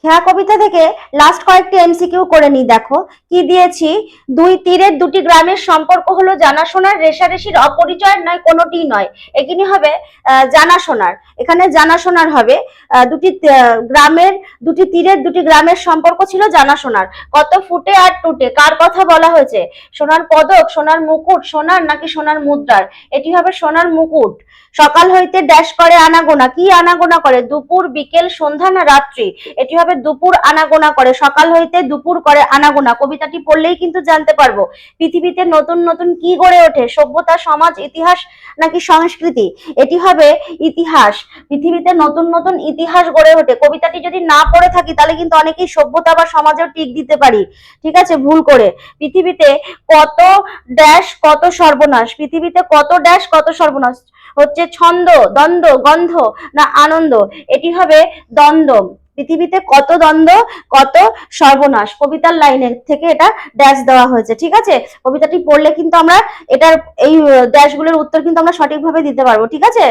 খেয়া কবিতা থেকে লাস্ট কয়েকটি এমসিকিউ করে নি। দেখো কি দিয়েছি, দুই তীরের দুটি গ্রামের সম্পর্ক হলো জানাশোনার, রেশারেশির, অপরিচয়ের নয়, কোনোটি নয়। এখানে হবে জানাশোনার, এখানে জানাশোনার হবে। দুটি তীরের দুটি গ্রামের সম্পর্ক ছিল জানাশোনার। কত ফুটে আর টুটে কার কথা বলা হয়েছে? সোনার পদক, সোনার মুকুট, সোনার নাকি সোনার মুদ্রার? এটি হবে সোনার মুকুট। সকাল হইতে ড্যাশ করে আনাগোনা, কি আনাগোনা করে? দুপুর, বিকেল, সন্ধ্যা না রাত্রি? এটি হবে দুপুর আনাগোনা করে। সকাল হইতে দুপুর করে আনাগোনা। কবিতাটি পড়লেই কিন্তু জানতে পারবো। পৃথিবীতে নতুন নতুন কি গড়ে ওঠে? সভ্যতা, সমাজ, ইতিহাস নাকি সংস্কৃতি? এটি হবে ইতিহাস। পৃথিবীতে নতুন নতুন ইতিহাস গড়ে ওঠে। কবিতাটি যদি না পড়ে থাকি তাহলে কিন্তু অনেকেই সভ্যতা বা সমাজেও টিক দিতে পারি, ঠিক আছে, ভুল করে। পৃথিবীতে কত ড্যাশ কত সর্বনাশ? পৃথিবীতে কত ড্যাশ কত সর্বনাশ? হচ্ছে ছন্দ, দ্বন্দ্ব, গন্ধ না আনন্দ? এটি হবে দ্বন্দ্ব। পৃথিবীতে কত দ্বন্দ্ব কত সর্বনাশ, কবিতার লাইনের থেকে এটা ড্যাশ দেওয়া হয়েছে, ঠিক আছে। কবিতাটি পড়লে কিন্তু আমরা এটার এই ড্যাশগুলোর উত্তর কিন্তু আমরা সঠিকভাবে দিতে পারবো, ঠিক আছে।